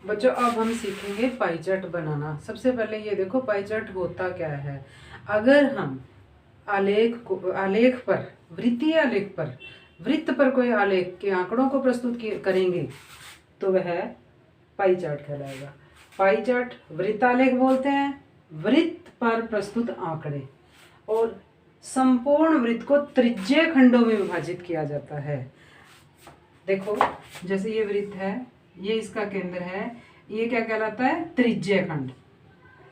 बच्चों अब हम सीखेंगे पाई चार्ट बनाना। सबसे पहले ये देखो पाई चार्ट होता क्या है। अगर हम आलेख पर, वृत्तीय आलेख पर, वृत्त पर कोई आलेख के आंकड़ों को प्रस्तुत करेंगे तो वह पाई चार्ट कहलाएगा। पाई चार्ट वृत्तालेख बोलते हैं, वृत्त पर प्रस्तुत आंकड़े। और संपूर्ण वृत्त को त्रिज्यीय खंडों में विभाजित किया जाता है। देखो जैसे ये वृत्त है, ये इसका केंद्र है, ये क्या कहलाता है? त्रिज्यीय खंड।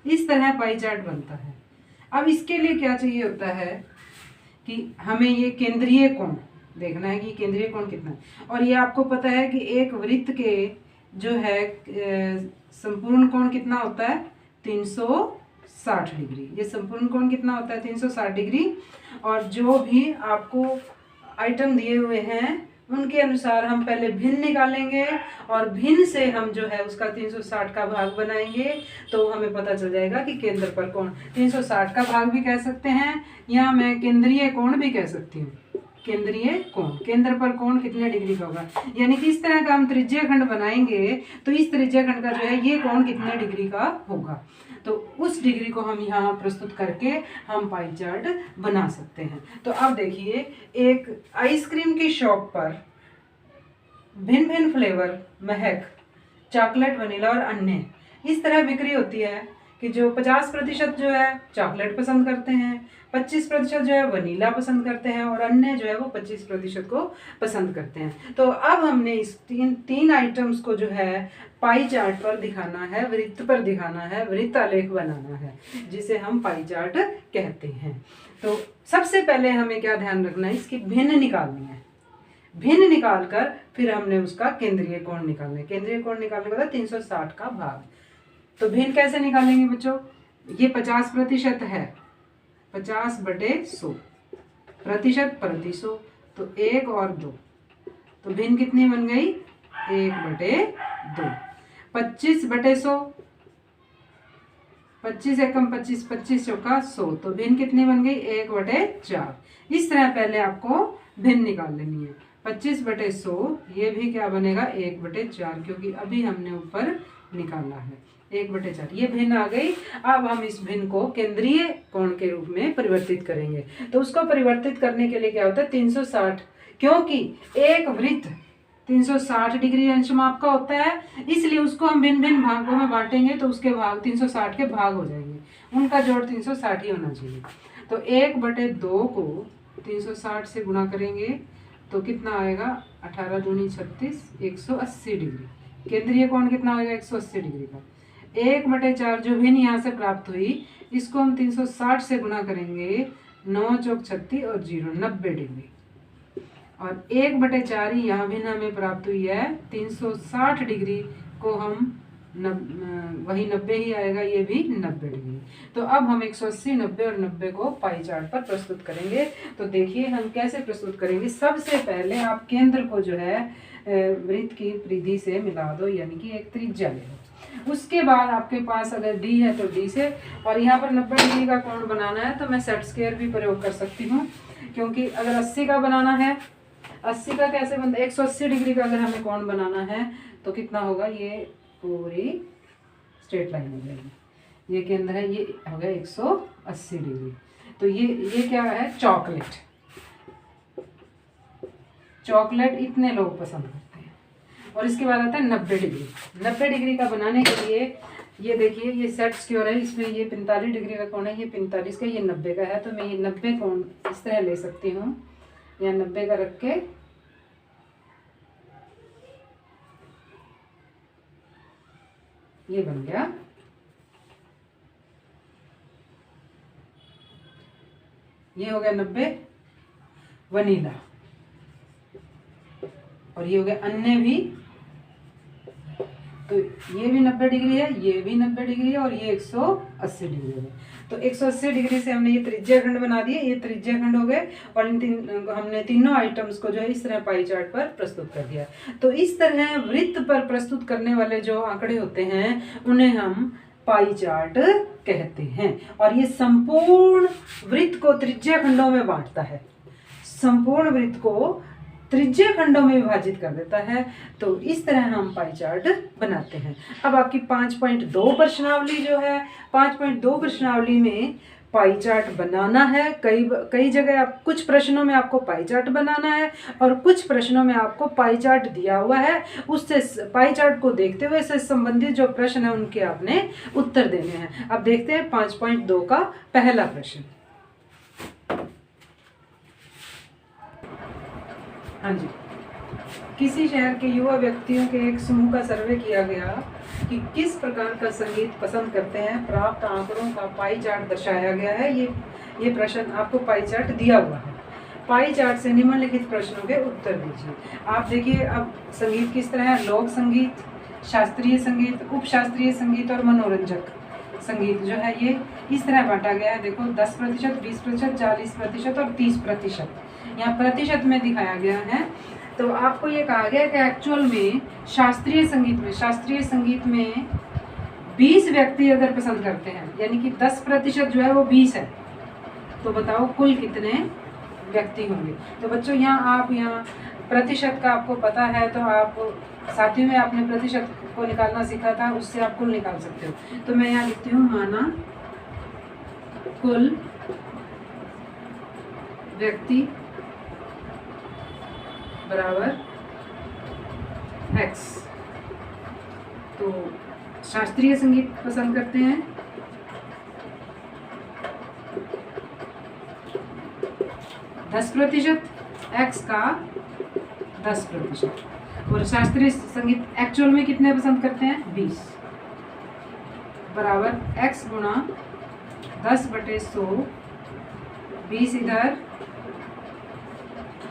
इस तरह पाई चार्ट बनता है। अब इसके लिए क्या चाहिए होता है कि हमें ये केंद्रीय कोण देखना है कि केंद्रीय कोण कितना है। और ये आपको पता है कि एक वृत्त के जो है संपूर्ण कोण कितना होता है? 360 डिग्री। ये संपूर्ण कोण कितना होता है? 360 डिग्री। और जो भी आपको आइटम दिए हुए हैं उनके अनुसार हम पहले भिन्न निकालेंगे और भिन्न से हम जो है उसका 360 का भाग बनाएंगे तो हमें पता चल जाएगा कि केंद्र पर कोण 360 का भाग भी कह सकते हैं या मैं केंद्रीय कोण भी कह सकती हूँ। केंद्रीय कोण, केंद्र पर कोण कितने डिग्री का होगा, यानी कि इस तरह का हम त्रिज्यीय खंड बनाएंगे तो इस त्रिज्यीय खंड का जो है ये कोण कितने डिग्री का होगा। तो उस डिग्री को हम यहाँ प्रस्तुत करके हम पाई चार्ट बना सकते हैं। तो अब देखिए, एक आइसक्रीम की शॉप पर भिन्न भिन्न फ्लेवर, महक, चॉकलेट, वनीला और अन्य इस तरह बिक्री होती है कि जो 50% जो है चॉकलेट पसंद करते हैं, 25% जो है वनीला पसंद करते हैं और अन्य जो है वो 25% को पसंद करते हैं। तो अब हमने इस तीन आइटम्स को जो है पाई चार्ट पर दिखाना है, वृत्त पर दिखाना है, वृत्त आलेख बनाना है, जिसे हम पाई चार्ट कहते हैं। तो सबसे पहले हमें क्या ध्यान रखना है, इसकी भिन्न निकालनी है। भिन्न निकाल कर फिर हमने उसका केंद्रीय कोण निकालना है। केंद्रीय कोण निकालने के बाद 360 का भाग। तो भिन्न कैसे निकालेंगे बच्चों? ये 50% है, 50/100, प्रतिशत प्रति 100, तो 1 और 2, तो भिन्न कितनी बन गई? 1/2। 25/100, 25 एकम 25, 25 चौका 100, तो भिन्न कितनी बन गई? 1/4। इस तरह पहले आपको भिन्न निकाल लेनी है। 25/100 ये भी क्या बनेगा? 1/4, क्योंकि अभी हमने ऊपर निकाला है 1/4। ये भिन्न आ गई। अब हम इस भिन्न को केंद्रीय कोण के रूप में परिवर्तित करेंगे। तो उसको परिवर्तित करने के लिए क्या होता है? 360, क्योंकि एक वृत्त 360 डिग्री अंशमाप का होता है, इसलिए उसको हम भिन्न भिन्न भागों में बांटेंगे तो उसके भाग 360 के भाग हो जाएंगे। उनका जोड़ 360 ही होना चाहिए। तो 1/2 को 360 से गुणा करेंगे तो कितना आएगा? 18 दूनी 36, 180 डिग्री। केंद्रीय कोण कितना आएगा? 180 डिग्री का। 1/4 जो भिन्न यहाँ से प्राप्त हुई, इसको हम 360 से गुणा करेंगे, 9 चौक 36 और 0, 90 डिग्री। और 1/4 ही यहाँ भिन्न हमें प्राप्त हुई है, 360 डिग्री को हम वही 90 ही आएगा, ये भी 90 डिग्री। तो अब हम 180, 90 और 90 को पाई चार्ट पर प्रस्तुत करेंगे। तो देखिए हम कैसे प्रस्तुत करेंगे। सबसे पहले आप केंद्र को जो है वृत्त की परिधि से मिला दो, यानी कि एक त्रिज्या ले लो। उसके बाद आपके पास अगर डी है तो डी से, और यहाँ पर 90 डिग्री का कोण बनाना है तो मैं सेट स्क्वायर भी प्रयोग कर सकती हूँ, क्योंकि अगर 80 का बनाना है, 80 का कैसे बनता है? 180 डिग्री का अगर हमें कोण बनाना है तो कितना होगा? ये पूरी स्ट्रेट लाइन हो जाएगी। ये केंद्र है, ये हो गया 180 डिग्री। तो ये क्या है? चॉकलेट। चॉकलेट इतने लोग पसंद करते हैं। और इसके बाद आता है 90 डिग्री। 90 डिग्री का बनाने के लिए ये देखिए, ये सेट स्क्वायर है, इसमें ये 45 डिग्री का कोण है, ये 45 का, ये 90 का है। तो मैं ये 90 कोण इस तरह ले सकती हूँ, या 90 का रख के ये बन गया। ये हो गया 90 वनीला, और ये हो गया अन्य भी। तो ये भी 90 डिग्री है, ये भी 90 डिग्री है, और ये 180 डिग्री है। तो 180 डिग्री से हमने ये त्रिज्यीय खंड बना दिए, ये त्रिज्यीय खंड हो गए। और हमने तीनों आइटम्स को जो है इस तरह पाई चार्ट पर प्रस्तुत कर दिया। तो इस तरह वृत्त पर प्रस्तुत करने वाले जो आंकड़े होते हैं उन्हें हम पाई चार्ट कहते हैं। और ये संपूर्ण वृत्त को त्रिज्यीय खंडों में बांटता है। संपूर्ण वृत्त को त्रिज्यीय खंडों में विभाजित कर देता है। तो इस तरह हम पाई चार्ट बनाते हैं। अब आपकी 5.2 प्रश्नावली जो है, 5.2 प्रश्नावली में पाई चार्ट बनाना है। कई जगह आप कुछ प्रश्नों में आपको पाई चार्ट बनाना है और कुछ प्रश्नों में आपको पाई चार्ट दिया हुआ है, उससे पाई चार्ट को देखते हुए से संबंधित जो प्रश्न है उनके आपने उत्तर देने हैं। अब देखते हैं 5.2 का पहला प्रश्न। हाँ जी, किसी शहर के युवा व्यक्तियों के एक समूह का सर्वे किया गया कि किस प्रकार का संगीत पसंद करते हैं। प्राप्त आंकड़ों का पाई चार्ट दर्शाया गया है। ये प्रश्न आपको पाई चार्ट दिया हुआ है। पाई चार्ट से निम्नलिखित प्रश्नों के उत्तर दीजिए। आप देखिए अब संगीत किस तरह है, लोक संगीत, शास्त्रीय संगीत, उपशास्त्रीय संगीत और मनोरंजक संगीत जो है ये इस तरह बांटा गया है। देखो 10%, 20%, 40% और 30%। यहाँ प्रतिशत में दिखाया गया है। तो आपको ये कहा गया कि एक्चुअल में शास्त्रीय संगीत में 20 व्यक्ति अगर पसंद करते हैं, यानी कि 10% जो है वो 20 है, तो बताओ कुल कितने व्यक्ति होंगे। तो बच्चों यहाँ प्रतिशत का आपको पता है, तो आप सातवीं में आपने प्रतिशत को निकालना सीखा था, उससे आप कुल निकाल सकते हो। तो मैं यहाँ लिखती हूँ, माना कुल व्यक्ति बराबर x। तो शास्त्रीय संगीत पसंद करते हैं 10%, x का 10%। और शास्त्रीय संगीत एक्चुअल में कितने पसंद करते हैं, 20, बराबर x गुणा 10/100। 20 इधर,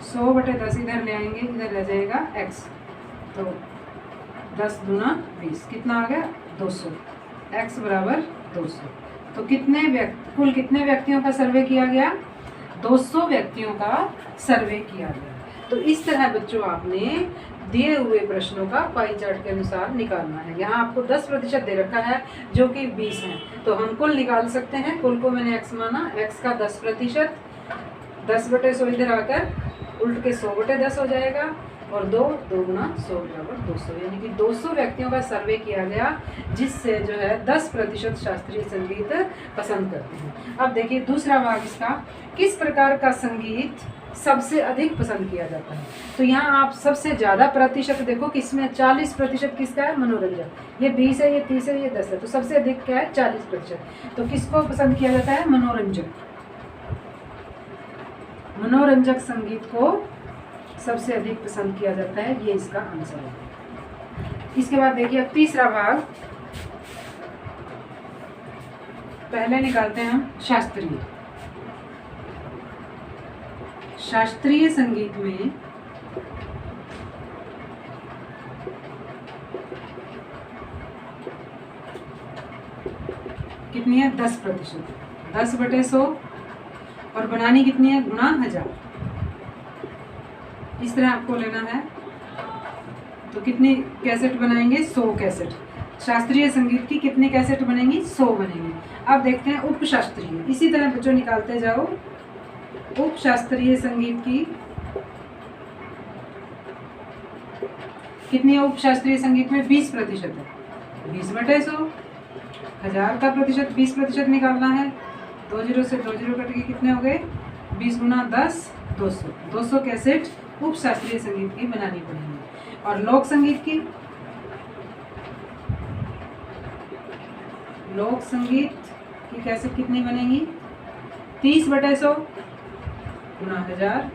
100/10 इधर ले आएंगे, इधर रह जाएगा x। तो 10 दूना 20, कितना आ गया, 200। x बराबर 200। तो कुल कितने व्यक्तियों का सर्वे किया गया, 200 व्यक्तियों का सर्वे किया गया। तो इस तरह बच्चों आपने दिए हुए प्रश्नों का पाई चार्ट के अनुसार निकालना है। यहाँ आपको 10% दे रखा है जो कि 20 है, तो हम कुल निकाल सकते हैं। कुल को मैंने x माना, x का 10%, 10/100 इधर आकर उल्ट के 100/10 हो जाएगा, और 2 गुणा 100 बराबर 200, यानी कि 200 व्यक्तियों का सर्वे किया गया, जिससे जो है 10% शास्त्रीय संगीत पसंद करते हैं। अब देखिए दूसरा भाग इसका, किस प्रकार का संगीत सबसे अधिक पसंद किया जाता है। तो यहाँ आप सबसे ज़्यादा प्रतिशत देखो, किसमें 40% किसका है, मनोरंजन। ये 20 है, ये 30 है, ये 10 है, तो सबसे अधिक क्या है, 40%। तो किसको पसंद किया जाता है, मनोरंजक संगीत को सबसे अधिक पसंद किया जाता है। ये इसका आंसर है। इसके बाद देखिए अब तीसरा भाग, पहले निकालते हैं हम शास्त्रीय संगीत में कितनी है, 10%, 10/100, और बनानी कितनी है, गुणा 1000। इस तरह आपको लेना है। तो कितनी कैसेट बनाएंगे, 100 कैसेट। शास्त्रीय संगीत की कितनी कैसेट बनेंगी, 100 बनेंगी। अब देखते हैं उपशास्त्रीय। इसी तरह बच्चों निकालते जाओ। उपशास्त्रीय संगीत की कितनी है, उपशास्त्रीय संगीत में 20% है, 20/100। 1000 का प्रतिशत 20% निकालना है। 2 0 से 2 0 कट के कितने हो गए, 20 गुणा 10, 200। 200 कैसेट उपशास्त्रीय संगीत की बनानी पड़ेगी। और लोक संगीत की कैसेट कितनी बनेगी, 30/100 गुणा 1000,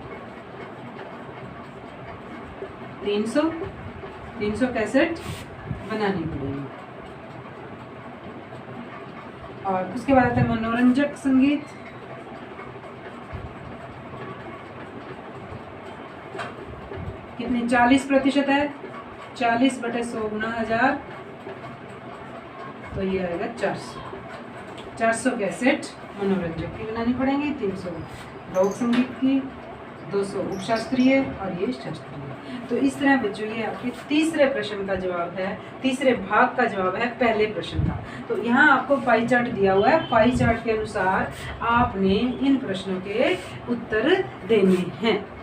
300 कैसेट बनानी पड़ेगी। और उसके बाद आता है मनोरंजक संगीत। कितनी, 40% है, 40/100 गुणा 1000, तो ये आएगा 400 कैसेट मनोरंजक की बनानी पड़ेंगी। 300 लोक संगीत की, 200 उपशास्त्रीय, और ये शास्त्रीय। तो इस तरह बच्चों ये आपके तीसरे प्रश्न का जवाब है, तीसरे भाग का जवाब है पहले प्रश्न का। तो यहाँ आपको पाई चार्ट दिया हुआ है। पाई चार्ट के अनुसार आपने इन प्रश्नों के उत्तर देने हैं।